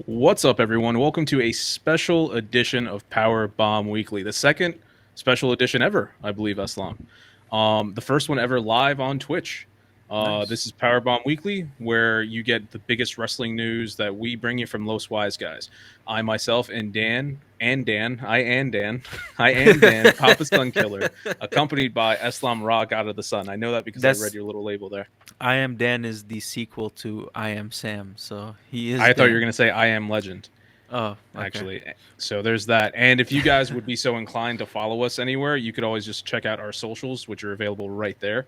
What's up, everyone? Welcome to a special edition of PowerBomb Weekly, the second special edition ever, I believe, Eslam. The first one ever live on Twitch. Nice. This is PowerBomb Weekly, where you get the biggest wrestling news that we bring you from Los Wise Guys. I myself and Dan, I am Dan, Papa Sun Killer, accompanied by Eslam Ra, God of the Sun. I know that because I read That's your little label there. I Am Dan is the sequel to I Am Sam, so he is I thought you were Dan. going to say I am Legend. Oh, okay. Actually. So there's that. And if you guys would be so inclined to follow us anywhere, you could always just check out our socials, which are available right there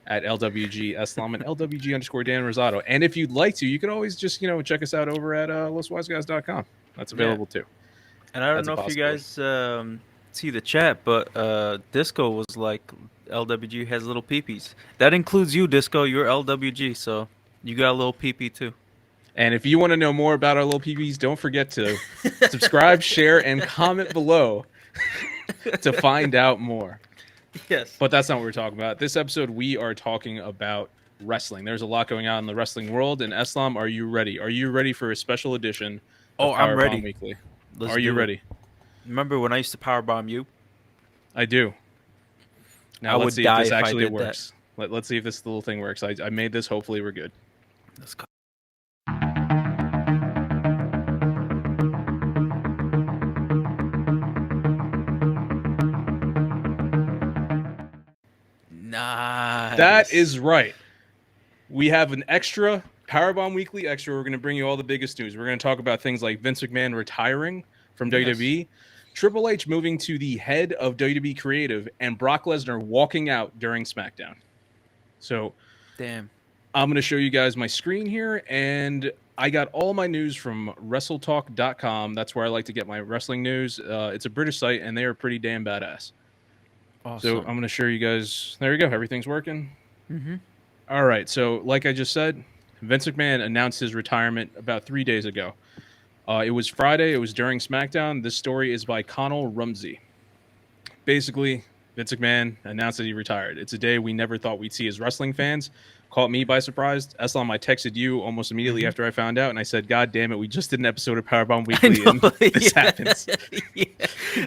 at LWG Eslam and LWG underscore Dan Rosado. And if you'd like to, you could always just, check us out over at loswiseguys.com. That's Yeah, available too. and I don't That's a know if you possibility. guys see the chat, but Disco was like LWG has little peepees. That includes you, Disco. You're LWG, so you got a little peepee too. And if you want to know more about our little PBs, don't forget to subscribe, share, and comment below to find out more. Yes. But that's not what we're talking about. This episode, we are talking about wrestling. There's a lot going on in the wrestling world. And Eslam, are you ready? Are you ready for a special edition of Oh, I'm Powerbomb ready. Weekly? Let's Are you do it. ready? Remember when I used to powerbomb you? I do. I Now let's would see if die this if I actually did that. works. Let's see if this little thing works. I made this. Hopefully, we're good. Let's go. That Nice. is right. We have an extra Powerbomb Weekly Extra. We're going to bring you all the biggest news. We're going to talk about things like Vince McMahon retiring from Yes. WWE, Triple H moving to the head of WWE Creative, and Brock Lesnar walking out during SmackDown. So Damn. I'm going to show you guys my screen here, and I got all my news from WrestleTalk.com. That's where I like to get my wrestling news. It's a British site, and they are pretty damn badass. So I'm Awesome. going to show you guys. There you go. Everything's working. Mm-hmm. All right. So, like I just said, Vince McMahon announced his retirement about 3 days ago. It was Friday. It was during SmackDown. This story is by Connell Rumsey. Basically, Vince McMahon announced that he retired. It's a day we never thought we'd see as wrestling fans. Caught me by surprise. Eslam, I texted you almost immediately Mm-hmm. after I found out, and I said, "God damn it, we just did an episode of Powerbomb I Weekly, and know. this Yeah. happens." Yeah.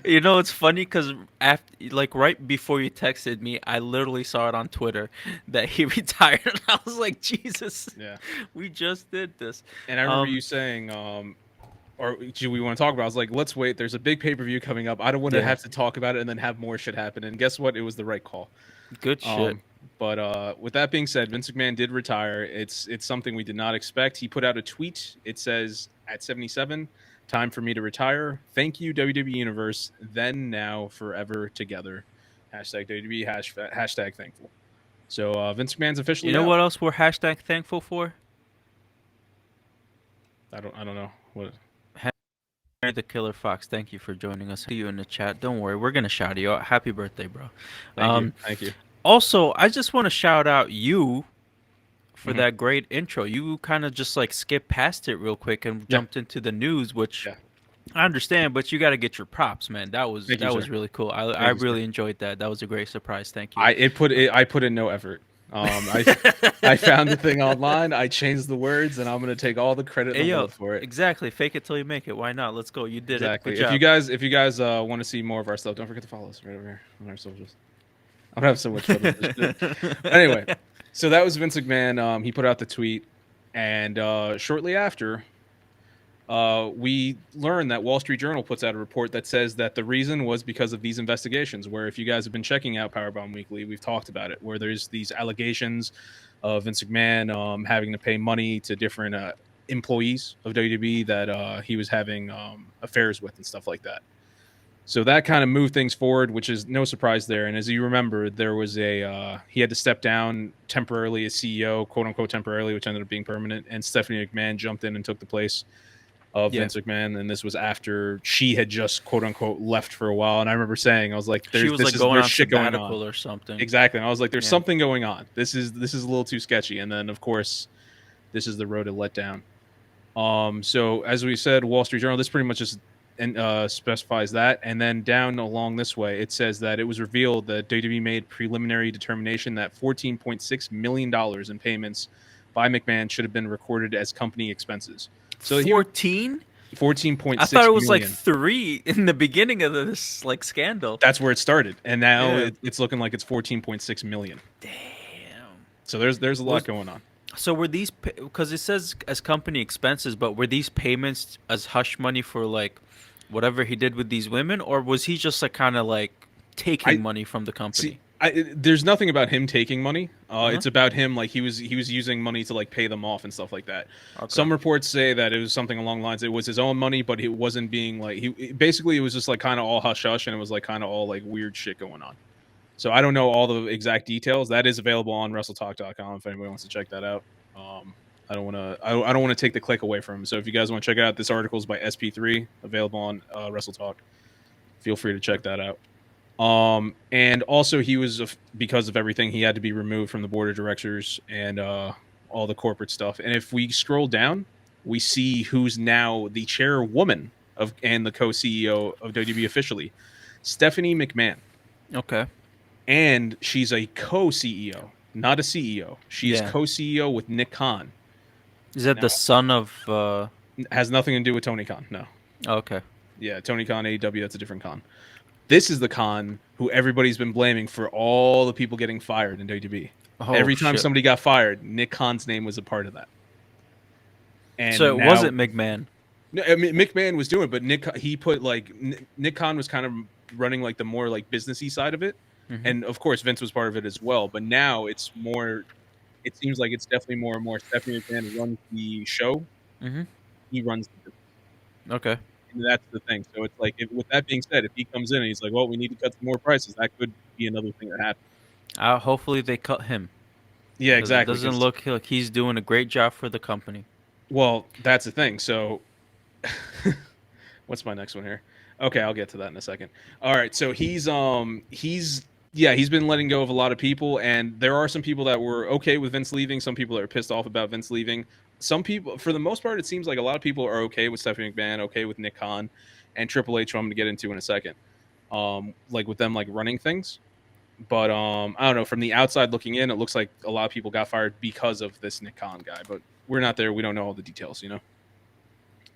You know, it's funny because after, like, right before you texted me, I literally saw it on Twitter that he retired, and I was like, Jesus, Yeah. we just did this. And I remember Um, you saying, or do we want to talk about? I was like, let's wait. There's a big pay per view coming up. I don't want to yeah, have to talk about it and then have more shit happen. And guess what? It was the right call. good shit. Um, but with that being said, Vince McMahon did retire. It's something we did not expect. He put out a tweet. It says at 77, time for me to retire. Thank you, WWE Universe. Then, now, forever together. Hashtag WWE. Hashtag thankful. So Vince McMahon's You officially know out. what else we're hashtag thankful for? I don't know what. Henry the Killer Fox, thank you for joining us. See you in the chat. Don't worry, we're gonna shout you out. Happy birthday, bro. Thank you. Um, Thank you. Also, I just want to shout out you for Hmm. that great intro. You kind of just like skipped past it real quick and Yeah. jumped into the news, which Yeah. I understand, but you got to get your props, man. That was Thank you, that was sir. really cool. I Thank you, sir. really enjoyed that. That was a great surprise. Thank you. I put in no effort. I found the thing online. I changed the words, and I'm gonna take all the credit in Hey the yo, world for it. exactly. Fake it till you make it. Why not? Let's go. You did it. Good Exactly. job. If you guys want to see more of our stuff, don't forget to follow us right over here on our socials. I'm gonna have so much fun with this shit. But anyway, so that was Vince McMahon. He put out the tweet, and shortly after, we learned that Wall Street Journal puts out a report that says that the reason was because of these investigations. Where if you guys have been checking out Powerbomb Weekly, we've talked about it. Where there's these allegations of Vince McMahon having to pay money to different employees of WWE that he was having affairs with and stuff like that. So that kind of moved things forward, which is no surprise there. And as you remember, there was he had to step down temporarily as CEO, quote unquote temporarily, which ended up being permanent. And Stephanie McMahon jumped in and took the place of Yeah. Vince McMahon, and this was after she had just quote unquote left for a while. And I remember saying, I was like, She was like going there's on shit going on." sabbatical or something. Exactly. And I was like, there's Yeah. something going on. This is a little too sketchy. And then of course, this is the road to let down. So as we said, Wall Street Journal, this pretty much just specifies that. And then down along this way, it says that it was revealed that WWE made preliminary determination that $14.6 million in payments by McMahon should have been recorded as company expenses. So here, 14? 14.6 I thought it was like million. 3 in the beginning of this like scandal. That's where it started, and now Yeah. it's looking like it's 14.6 million. Damn. So there's a lot going on. So were these, because it says as company expenses, but were these payments as hush money for like whatever he did with these women, or was he just like kind of like taking money from the company? See, there's nothing about him taking money. Uh-huh. It's about him, like he was using money to like pay them off and stuff like that. Okay. Some reports say that it was something along the lines, it was his own money, but it wasn't being like, basically it was just like kind of all hush hush, and it was like kind of all like weird shit going on. So I don't know all the exact details. That is available on WrestleTalk.com if anybody wants to check that out. I don't want to. I don't want to take the click away from him. So if you guys want to check it out, this article is by SP3, available on WrestleTalk. Feel free to check that out. And also he was, because of everything, he had to be removed from the board of directors and all the corporate stuff. And if we scroll down, we see who's now the chairwoman of and the co-CEO of WWE officially, Stephanie McMahon. Okay. And she's a co-CEO, not a CEO. She is co-CEO with Nick Khan. Is that the son of? Has nothing to do with Tony Khan. No. Okay. Yeah, Tony Khan, AEW. That's a different Khan. This is the Khan who everybody's been blaming for all the people getting fired in WWE. Oh, Every time somebody got fired, Nick Khan's name was a part of that. And so it wasn't McMahon. No, I mean, McMahon was doing it, but Nick Khan was kind of running like the more like businessy side of it. Mm-hmm. And of course, Vince was part of it as well. But now it's more. It seems like it's definitely more and more. Stephanie McMahon runs the show. Mm-hmm. He runs the business. Okay. And that's the thing. So it's like, with that being said, if he comes in and he's like, "Well, we need to cut some more prices," that could be another thing that happens. Hopefully they cut him. Yeah, exactly. It doesn't look like he's doing a great job for the company. Well, that's the thing. So, what's my next one here? Okay, I'll get to that in a second. All right, so he's been letting go of a lot of people, and there are some people that were okay with Vince leaving. Some people that are pissed off about Vince leaving. Some people, for the most part, it seems like a lot of people are okay with Stephanie McMahon, okay with Nick Khan, and Triple H, who I'm going to get into in a second. Like with them, like running things. But I don't know. From the outside looking in, it looks like a lot of people got fired because of this Nick Khan guy. But we're not there. We don't know all the details, you know.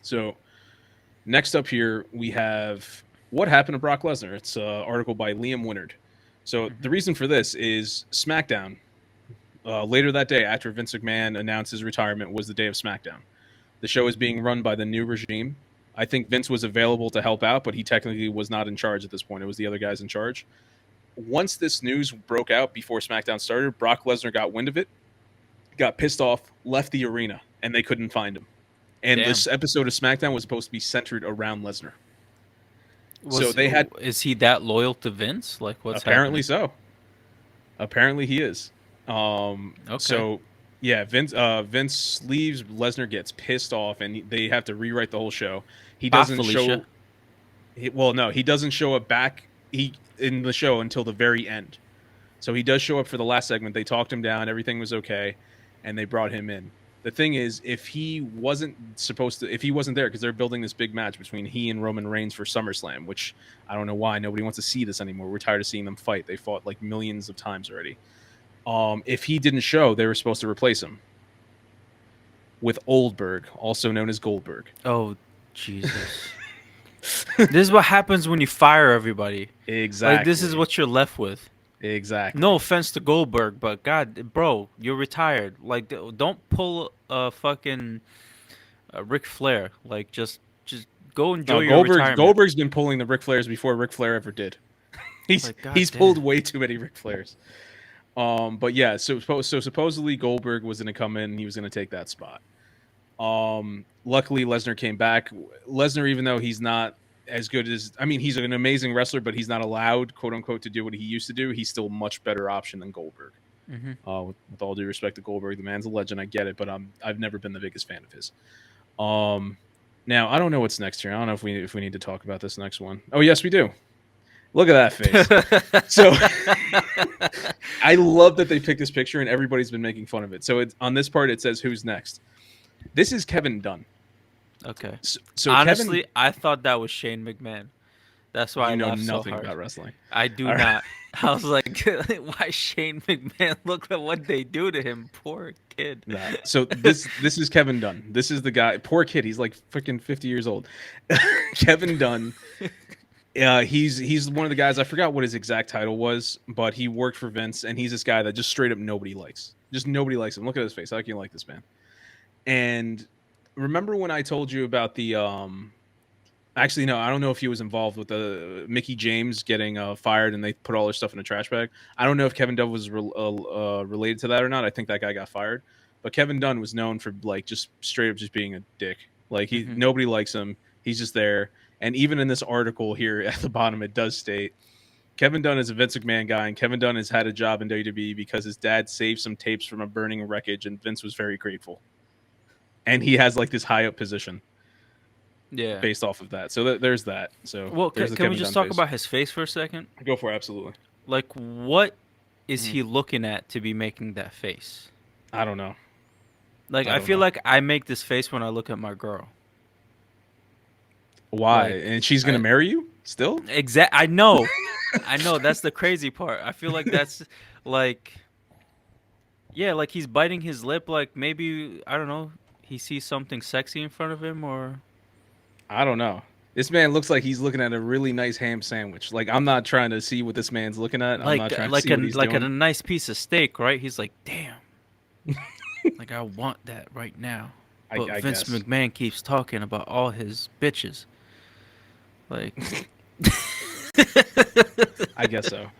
So next up here, we have what happened to Brock Lesnar. It's an article by Liam Winnard. So the reason for this is SmackDown. Later that day, after Vince McMahon announced his retirement, was the day of SmackDown. The show is being run by the new regime. I think Vince was available to help out, but he technically was not in charge at this point. It was the other guys in charge. Once this news broke out before SmackDown started, Brock Lesnar got wind of it, got pissed off, left the arena, and they couldn't find him. And this episode of SmackDown was supposed to be centered around Lesnar. Is he that loyal to Vince? Like, what's apparently happening? So? Apparently he is. Okay. So yeah, Vince leaves. Lesnar gets pissed off, and they have to rewrite the whole show. He doesn't show. He doesn't show up back. In the show until the very end. So he does show up for the last segment. They talked him down. Everything was okay, and they brought him in. The thing is, if he wasn't there, because they're building this big match between he and Roman Reigns for SummerSlam, which I don't know why nobody wants to see this anymore. We're tired of seeing them fight. They fought like millions of times already. If he didn't show, they were supposed to replace him with Oldberg, also known as Goldberg. Oh, Jesus. This is what happens when you fire everybody. Exactly. Like, this is what you're left with. Exactly. No offense to Goldberg, but God, bro, you're retired. Like, don't pull a fucking Ric Flair. Like, just go enjoy your retirement. Goldberg's been pulling the Ric Flairs before Ric Flair ever did. He's pulled way too many Ric Flairs. But yeah, so supposedly Goldberg was going to come in. And he was going to take that spot. Luckily Lesnar came back. Lesnar, even though he's not as good as, he's an amazing wrestler, but he's not allowed, quote unquote, to do what he used to do. He's still a much better option than Goldberg. Mm-hmm. With all due respect to Goldberg, the man's a legend. I get it, but I've never been the biggest fan of his. Now I don't know what's next here. I don't know if we need to talk about this next one. Oh yes, we do. Look at that face. So I love that they picked this picture and everybody's been making fun of it. So on this part, it says who's next. This is Kevin Dunn. Okay. So honestly, I thought that was Shane McMahon. That's why I You know laughed so nothing hard. about wrestling. I do All right. not. I was like, why Shane McMahon? Look at what they do to him. Poor kid. No. So this is Kevin Dunn. This is the guy. Poor kid. He's like freaking 50 years old. Kevin Dunn. He's one of the guys. I forgot what his exact title was, but he worked for Vince, and he's this guy that just straight up nobody likes. Just nobody likes him. Look at his face. How can you like this man? And remember when I told you about the actually, no, I don't know if he was involved with the Mickey James getting fired and they put all their stuff in a trash bag. I don't know if Kevin Dunn was related to that or not. I think that guy got fired. But Kevin Dunn was known for like just straight up just being a dick. Like nobody likes him. He's just there. And even in this article here at the bottom, it does state Kevin Dunn is a Vince McMahon guy, and Kevin Dunn has had a job in WWE because his dad saved some tapes from a burning wreckage, and Vince was very grateful. And he has like this high up position. Yeah. Based off of that. So there's that. So well, there's can we just talk about his face for a second? Go for it, absolutely. Like, what is he looking at to be making that face? I don't know. Like, I feel like I make this face when I look at my girl. Why? Like, and she's gonna marry you still? I know. I know. That's the crazy part. I feel like that's like, yeah, like he's biting his lip. Like maybe, I don't know, he sees something sexy in front of him, or I don't know. This man looks like he's looking at a really nice ham sandwich. Like I'm not trying to see what this man's looking at. I'm not trying to see what he's doing. A nice piece of steak, right? He's like, damn. Like I want that right now. But I Vince guess. McMahon keeps talking about all his bitches. Like, I guess so.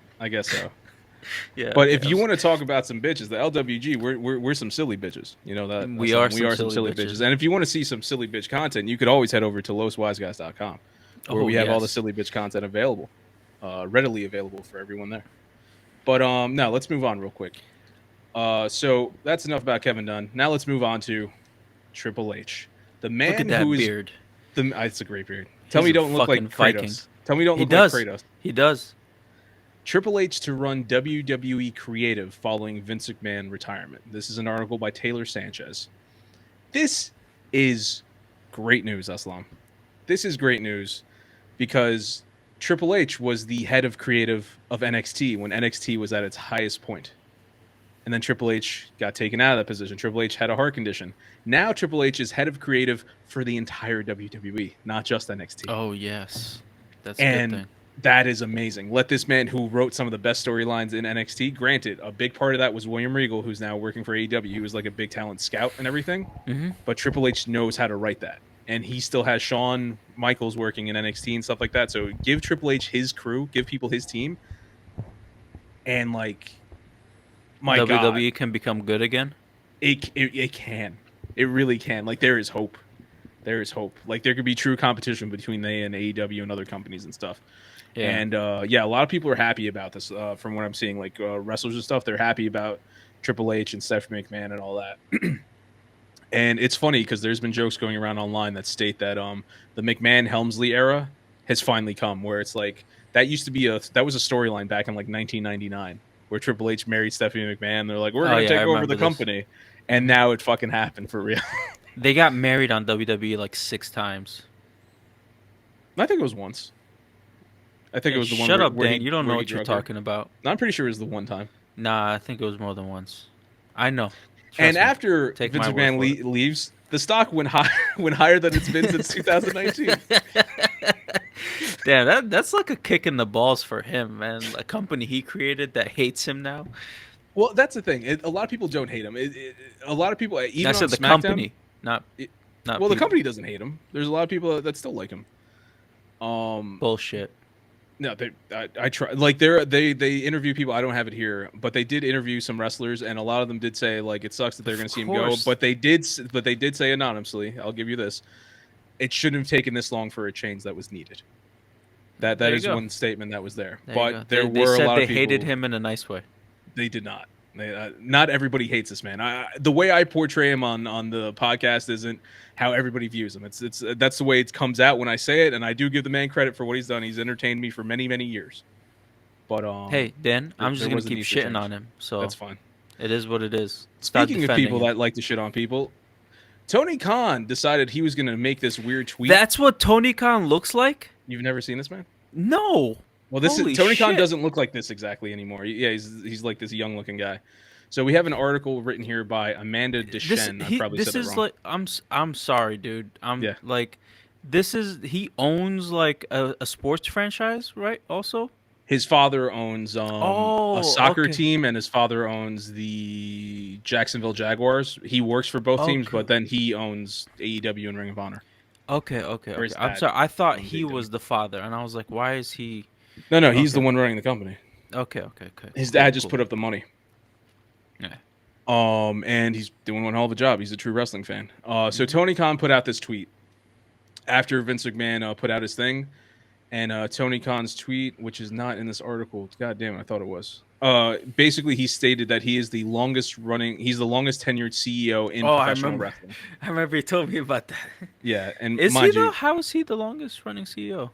Yeah. But if you want to talk about some bitches, the LWG, we're some silly bitches. You know that we are some silly bitches. And if you want to see some silly bitch content, you could always head over to loweswiseguys.com, where we have all the silly bitch content available, readily available for everyone there. But now let's move on real quick. So that's enough about Kevin Dunn. Now let's move on to Triple H, the man look at that who is beard. It's a great beard. Tell me you don't look like Kratos. Viking. Tell me you don't look like Kratos. He does. Triple H to run WWE Creative following Vince McMahon retirement. This is an article by Taylor Sanchez. This is great news, Eslam. This is great news because Triple H was the head of creative of NXT when NXT was at its highest point. And then Triple H got taken out of that position. Triple H had a heart condition. Now Triple H is head of creative for the entire WWE, not just NXT. Oh, yes. That's a good thing. That is amazing. Let this man who wrote some of the best storylines in NXT, granted, a big part of that was William Regal, who's now working for AEW. He was like a big talent scout and everything. Mm-hmm. But Triple H knows how to write that. And he still has Shawn Michaels working in NXT and stuff like that. So give Triple H his crew, give people his team. And like, my WWE God, can become good again? It can. It really can. Like, there is hope. There is hope. Like, there could be true competition between they and AEW and other companies and stuff. Yeah. And, a lot of people are happy about this from what I'm seeing. Like, wrestlers and stuff, they're happy about Triple H and Stephanie McMahon and all that. And it's funny because there's been jokes going around online that state that the McMahon-Helmsley era has finally come, where it's like, that was a storyline back in, like, 1999. Where Triple H married Stephanie McMahon. They're like, we're going to take over the company. And now it fucking happened for real. They got married on WWE like 6 times. I think it was once. I think it was the one Shut up, Dan. You don't know what you're talking about. I'm pretty sure it was the one time. Nah, I think it was more than once. I know. And after Vince McMahon leaves, the stock went higher than it's been since 2019. Damn, that's like a kick in the balls for him, man. A company he created that hates him now. Well, that's the thing. A lot of people don't hate him. A lot of people, even that's on the SmackDown, company, not. Well, people. The company doesn't hate him. There's a lot of people that still like him. Bullshit. No, I try. Like they interview people. I don't have it here, but they did interview some wrestlers, and a lot of them did say like it sucks that they're going to see him go. But they did say anonymously. I'll give you this: it shouldn't have taken this long for a change that was needed. That is one statement that was there. But there were a lot of people. They hated him in a nice way. They did not. Not everybody hates this man. The way I portray him on the podcast isn't how everybody views him. That's the way it comes out when I say it, and I do give the man credit for what he's done. He's entertained me for many, many years. But hey, Dan, I'm just gonna keep shitting on him. So that's fine. It is what it is. Speaking of people that like to shit on people, Tony Khan decided he was gonna make this weird tweet. That's what Tony Khan looks like? You've never seen this man? No. Well, this Holy is Tony Khan shit. doesn't look like this exactly anymore. Yeah, he's like this young looking guy. So we have an article written here by Amanda Deschennes. I probably said This that is wrong. like I'm sorry, dude. I'm Yeah. like this is he owns like a sports franchise, right? Also? His father owns a Oh, soccer okay. team, and his father owns the Jacksonville Jaguars. He works for both teams, Okay. but then he owns AEW and Ring of Honor. Okay. Or his I'm dad sorry. I thought owns he AEW. was the father, and I was like, why is he? No, he's the Okay. one running the company. Okay. His Cool, dad just cool. put up the money. Yeah. And he's doing one hell of a job. He's a true wrestling fan. So Mhm. Tony Khan put out this tweet after Vince McMahon put out his thing, and Tony Khan's tweet, which is not in this article. God damn it, I thought it was. Basically, he stated that he's the longest tenured CEO in Oh, professional wrestling. I remember you told me about that. Yeah, and Is he mind though? you, How is he the longest running CEO?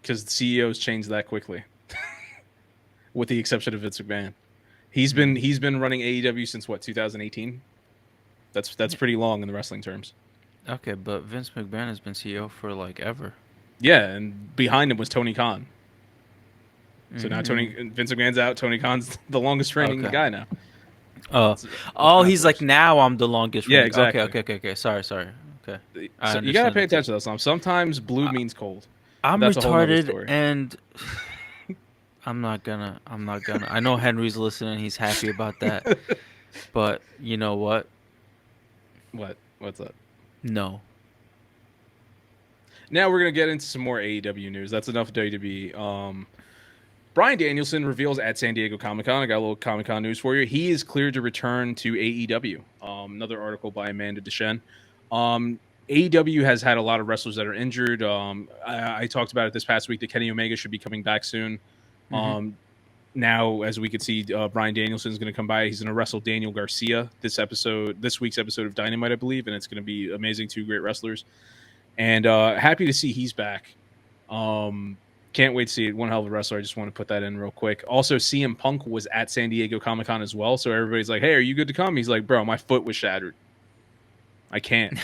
because CEOs change that quickly, with the exception of Vince McMahon. Hmm. He's been running AEW since what, 2018. That's pretty long in the wrestling terms. Okay, but Vince McMahon has been CEO for like ever. Yeah, and behind him was Tony Khan. So now Hmm. Vince McMahon's out. Tony Khan's the longest reigning Okay. guy now. Oh, That's how it he's like works. now I'm the longest Yeah, running. Okay, exactly. okay. Sorry. Okay, I So you gotta understand pay it. attention to that song. Sometimes blue I, means cold, but I'm that's a whole nother retarded, story. and I'm not gonna. I know Henry's listening. He's happy about that, but you know what? What's up? No. Now we're gonna get into some more AEW news. That's enough WWE. Bryan Danielson reveals at San Diego Comic-Con. I got a little Comic-Con news for you. He is cleared to return to AEW. Another article by Amanda Deschennes. AEW has had a lot of wrestlers that are injured. I talked about it this past week that Kenny Omega should be coming back soon. Hmm. Now, as we could see, Bryan Danielson is going to come by. He's going to wrestle Daniel Garcia this week's episode of Dynamite, I believe, and it's going to be amazing. Two great wrestlers, and happy to see he's back. Can't wait to see it. One hell of a wrestler. I just want to put that in real quick. Also, CM Punk was at San Diego Comic-Con as well, so everybody's like, "Hey, are you good to come?" He's like, "Bro, my foot was shattered. I can't.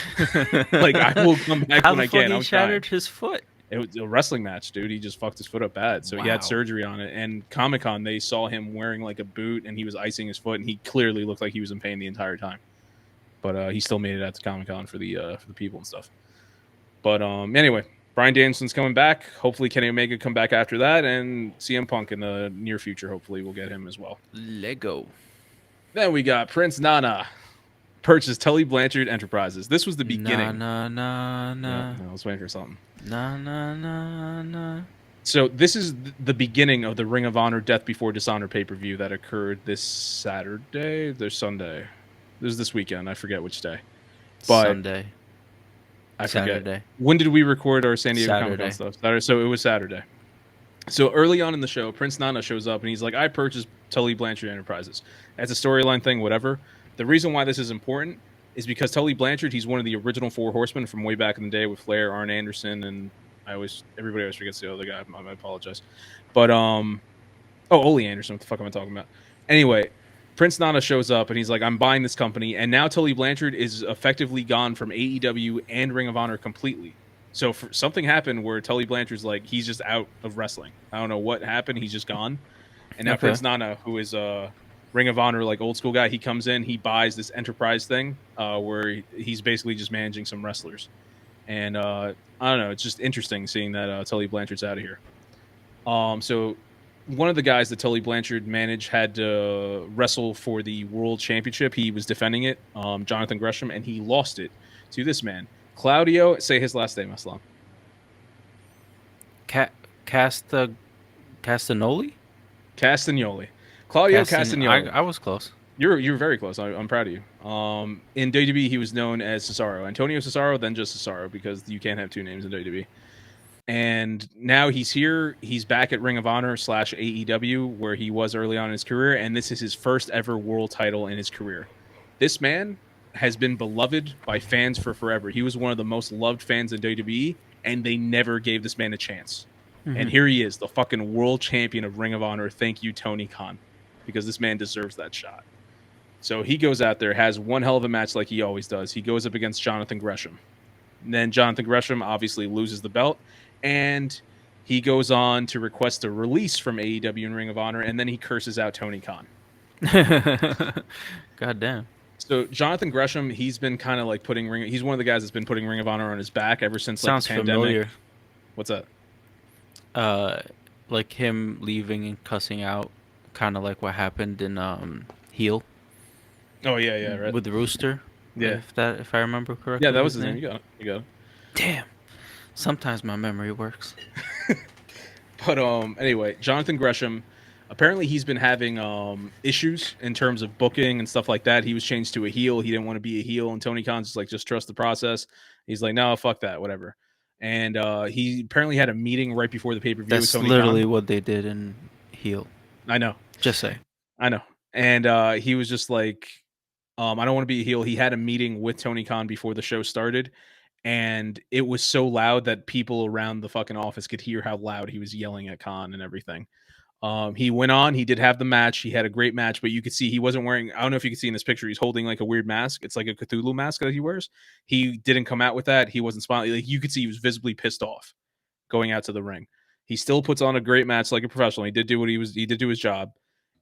Like, I will come back How when the I fuck can. he I'm trying." shattered his foot? It was a wrestling match, dude. He just fucked his foot up bad. So he had Wow. surgery on it. And Comic Con, they saw him wearing like a boot and he was icing his foot, and he clearly looked like he was in pain the entire time. But he still made it out to Comic Con for the people and stuff. But anyway, Bryan Danielson's coming back. Hopefully, Kenny Omega come back after that, and CM Punk in the near future. Hopefully, we'll get him as well. Lego. Then we got Prince Nana purchased Tully Blanchard Enterprises. This was the Na beginning. na na Yeah, na I was waiting for something. na. So this is the beginning of the Ring of Honor Death Before Dishonor pay-per-view that occurred this Saturday. There's Sunday. There's this weekend. I forget which day. But Sunday. I forget. Saturday. When did we record our San Diego Comic Con Saturday. stuff? Saturday. So it was Saturday. So early on in the show, Prince Nana shows up and he's like, I purchased Tully Blanchard Enterprises. That's a storyline thing, whatever. The reason why this is important is because Tully Blanchard, he's one of the original Four Horsemen from way back in the day with Flair, Arn Anderson, and everybody always forgets the other guy. I apologize. But Ole Anderson, what the fuck am I talking about? Anyway, Prince Nana shows up and he's like, I'm buying this company, and now Tully Blanchard is effectively gone from AEW and Ring of Honor completely. So something happened where Tully Blanchard's like, he's just out of wrestling. I don't know what happened. He's just gone. And now Okay. Prince Nana, who is a Ring of Honor, like old school guy, he comes in, he buys this enterprise thing where he's basically just managing some wrestlers. And I don't know, it's just interesting seeing that Tully Blanchard's out of here. So one of the guys that Tully Blanchard managed had to wrestle for the World Championship. He was defending it, Jonathan Gresham, and he lost it to this man. Claudio, say his last name, Eslam. Castagnoli? Castagnoli. Claudio Castagnoli. I was close. You're very close. I'm proud of you. In WWE, he was known as Cesaro. Antonio Cesaro, then just Cesaro, because you can't have two names in WWE. And now he's here. He's back at Ring of Honor / AEW, where he was early on in his career, and this is his first ever world title in his career. This man has been beloved by fans for forever. He was one of the most loved fans in WWE, and they never gave this man a chance. Mm-hmm. And here he is, the fucking world champion of Ring of Honor. Thank you, Tony Khan, because this man deserves that shot. So he goes out there, has one hell of a match like he always does. He goes up against Jonathan Gresham. And then Jonathan Gresham obviously loses the belt. And He goes on to request a release from AEW and Ring of Honor, and then he curses out Tony Khan. God damn. So Jonathan Gresham, he's been kind of like he's one of the guys that's been putting Ring of Honor on his back ever since like Sounds the pandemic. familiar. What's that? Like him leaving and cussing out, kind of like what happened in Heel. Oh yeah, right. With the Rooster. Yeah, if I remember correctly. Yeah, that was his name. You got it. Damn. Sometimes my memory works. But anyway, Jonathan Gresham, apparently he's been having issues in terms of booking and stuff like that. He was changed to a heel. He didn't want to be a heel, and Tony Khan's just like, just trust the process. He's like, no, fuck that, whatever. And he apparently had a meeting right before the pay-per-view with Tony literally Khan. what they did in heel. I know. Just say. I know. And he was just like, I don't want to be a heel. He had a meeting with Tony Khan before the show started, and it was so loud that people around the fucking office could hear how loud he was yelling at Khan and everything. He went on. He did have the match. He had a great match, but you could see he wasn't wearing. I don't know if you can see in this picture. He's holding like a weird mask. It's like a Cthulhu mask that he wears. He didn't come out with that. He wasn't smiling. Like you could see he was visibly pissed off going out to the ring. He still puts on a great match like a professional. He did do he did do his job.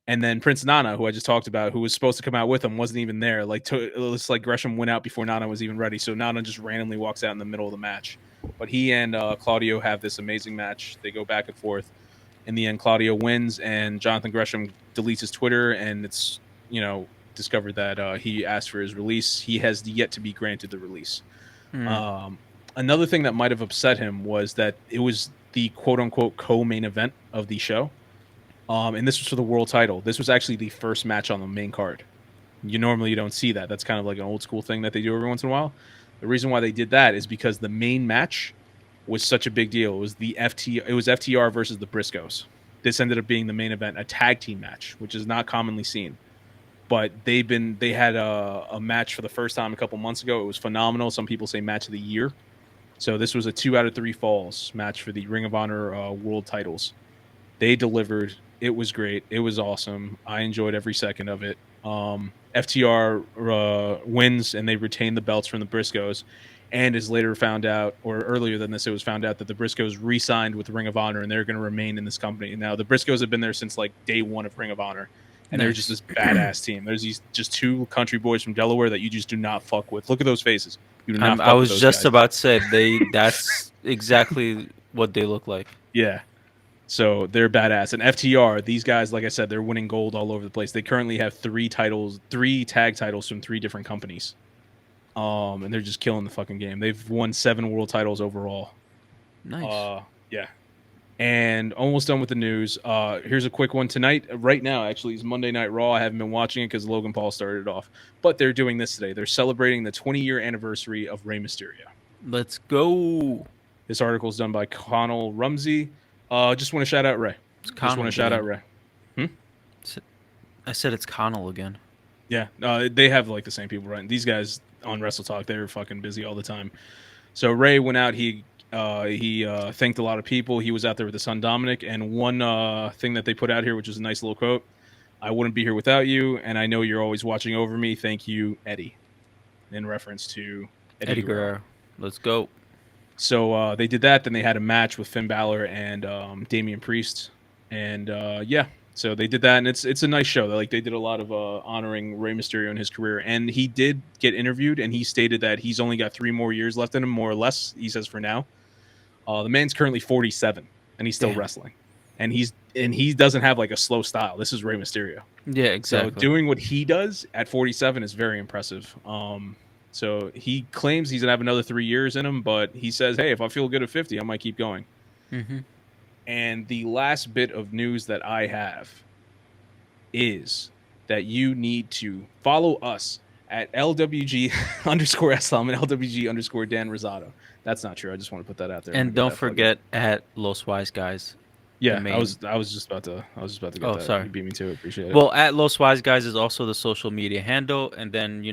And then Prince Nana, who I just talked about, who was supposed to come out with him, wasn't even there. It's like Gresham went out before Nana was even ready. So Nana just randomly walks out in the middle of the match. But he and Claudio have this amazing match. They go back and forth. In the end, Claudio wins, and Jonathan Gresham deletes his Twitter, and it's, discovered that he asked for his release. He has yet to be granted the release. Another thing that might have upset him was that it was the quote-unquote co-main event of the show. And this was for the world title. This was actually the first match on the main card. You don't see that. That's kind of like an old school thing that they do every once in a while. The reason why they did that is because the main match was such a big deal. It was FTR versus the Briscoes. This ended up being the main event, a tag team match, which is not commonly seen. But they had a match for the first time a couple months ago. It was phenomenal. Some people say match of the year. So this was a 2 out of 3 falls match for the Ring of Honor world titles. They delivered. It was great. It was awesome. I enjoyed every second of it. FTR wins, and they retain the belts from the Briscoes. And is later found out, or earlier than this, it was found out that the Briscoes re-signed with Ring of Honor, and they're going to remain in this company. Now, the Briscoes have been there since like day one of Ring of Honor, and they're just this badass team. There's these just 2 country boys from Delaware that you just do not fuck with. Look at those faces. You do not fuck I with was those just guys. about to say that's exactly what they look like. Yeah. So they're badass. And FTR, these guys, like I said, they're winning gold all over the place. They currently have 3 tag titles from 3 different companies. And they're just killing the fucking game. They've won 7 world titles overall. Nice. Yeah. And almost done with the news. Here's a quick one tonight. Right now, actually, is Monday Night Raw. I haven't been watching it because Logan Paul started it off. But they're doing this today. They're celebrating the 20-year anniversary of Rey Mysterio. Let's go. This article is done by Connell Rumsey. Just want to shout out Ray. Just want to shout out Ray. I said it's Connell again. Yeah, they have like the same people writing. These guys on Wrestle Talk, they're fucking busy all the time. So Ray went out. He thanked a lot of people. He was out there with his son Dominic. And one thing that they put out here, which is a nice little quote: "I wouldn't be here without you, and I know you're always watching over me. Thank you, Eddie." In reference to Eddie Guerrero. Let's go. So they did that. Then they had a match with Finn Balor and Damian Priest, and so they did that, and it's a nice show. They did a lot of honoring Rey Mysterio in his career, and he did get interviewed, and he stated that he's only got 3 more years left in him, more or less. He says for now, the man's currently 47, and he's still wrestling, and he doesn't have like a slow style. This is Rey Mysterio. Yeah, exactly. So doing what he does at 47 is very impressive. So he claims he's gonna have another 3 years in him, but he says, "Hey, if I feel good at 50, I might keep going." Mm-hmm. And the last bit of news that I have is that you need to follow us at LWG _Eslam and LWG _Dan Rosado. That's not true. I just want to put that out there. And don't forget at Los Wise Guys. Yeah, I was just about to get that. Sorry. You beat me to it. Appreciate it. Well, at Los Wise Guys is also the social media handle, and then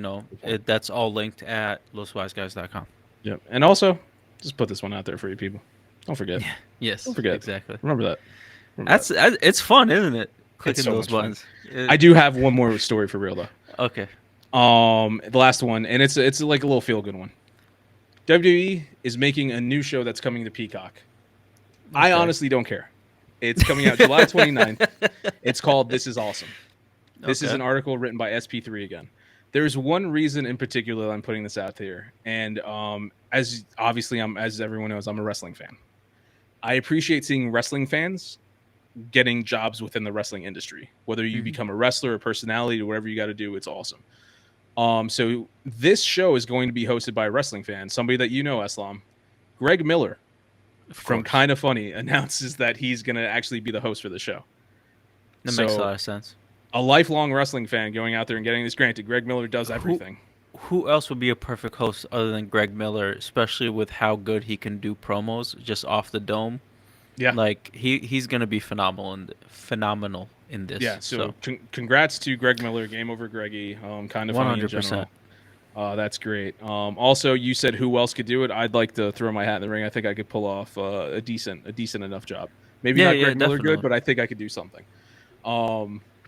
that's all linked at loswiseguys.com. Yep. And also, just put this one out there for you people. Don't forget. Yeah. Yes. Don't forget. Exactly. Remember that. It's fun, isn't it? Clicking so those buttons. I do have one more story for real though. Okay. The last one, and it's like a little feel good one. WWE is making a new show that's coming to Peacock. I honestly don't care. It's coming out July 29th. It's called This Is Awesome. This is an article written by SP3 again. There's one reason in particular that I'm putting this out there. And as everyone knows, I'm a wrestling fan. I appreciate seeing wrestling fans getting jobs within the wrestling industry. Whether you become a wrestler, a personality, or whatever you got to do, it's awesome. So this show is going to be hosted by a wrestling fan, somebody that you know, Eslam. Greg Miller from Kinda Funny announces that he's going to actually be the host for the show. That makes a lot of sense. A lifelong wrestling fan going out there and getting this. Granted, Greg Miller does everything. Who else would be a perfect host other than Greg Miller, especially with how good he can do promos just off the dome? Yeah, like he's gonna be phenomenal in this. Yeah, so congrats to Greg Miller. Game over, Greggy. Kind of funny 100%. In general. That's great. Also, you said who else could do it? I'd like to throw my hat in the ring. I think I could pull off a decent enough job. Maybe not Greg Miller good, but I think I could do something.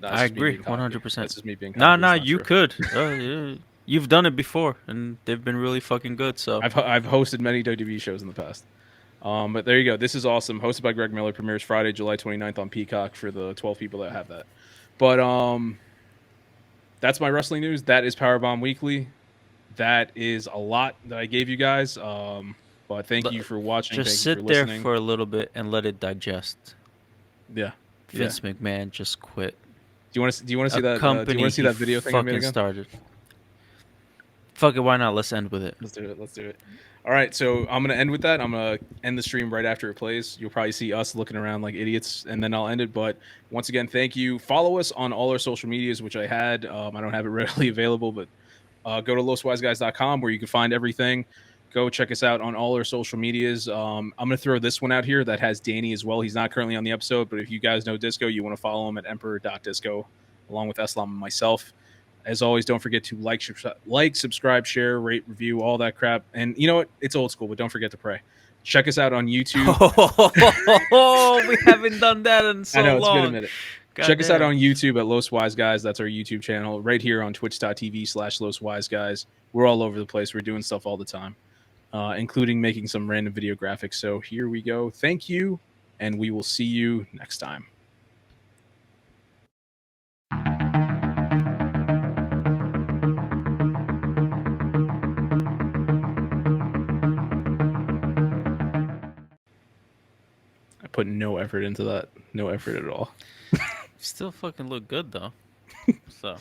I agree 100%. That's just me being you could. You've done it before, and they've been really fucking good. So I've hosted many WWE shows in the past. But there you go. This is awesome. Hosted by Greg Miller. Premieres Friday, July 29th on Peacock for the 12 people that have that. But that's my wrestling news. That is PowerBomb Weekly. That is a lot that I gave you guys. But thank you for watching. Just sit there for a little bit and let it digest. Yeah. Vince McMahon just quit. Do you want to see that? Do you want to see that video thing I made again? Started. Fuck it. Why not? Let's end with it. Let's do it. All right, so I'm going to end with that. I'm going to end the stream right after it plays. You'll probably see us looking around like idiots, and then I'll end it. But once again, thank you. Follow us on all our social medias, which I had. I don't have it readily available, but go to loswiseguys.com where you can find everything. Go check us out on all our social medias. I'm going to throw this one out here that has Danny as well. He's not currently on the episode, but if you guys know Disco, you want to follow him at emperor.disco, along with Eslam and myself. As always, don't forget to like, subscribe, share, rate, review, all that crap. And you know what? It's old school, but don't forget to pray. Check us out on YouTube. We haven't done that in so long. I know, it's been a minute. Check us out on YouTube at Los Wise Guys. That's our YouTube channel. Right here on twitch.tv/Los Wise Guys. We're all over the place. We're doing stuff all the time, including making some random video graphics. So here we go. Thank you, and we will see you next time. Put no effort into that. No effort at all. Still fucking look good though. So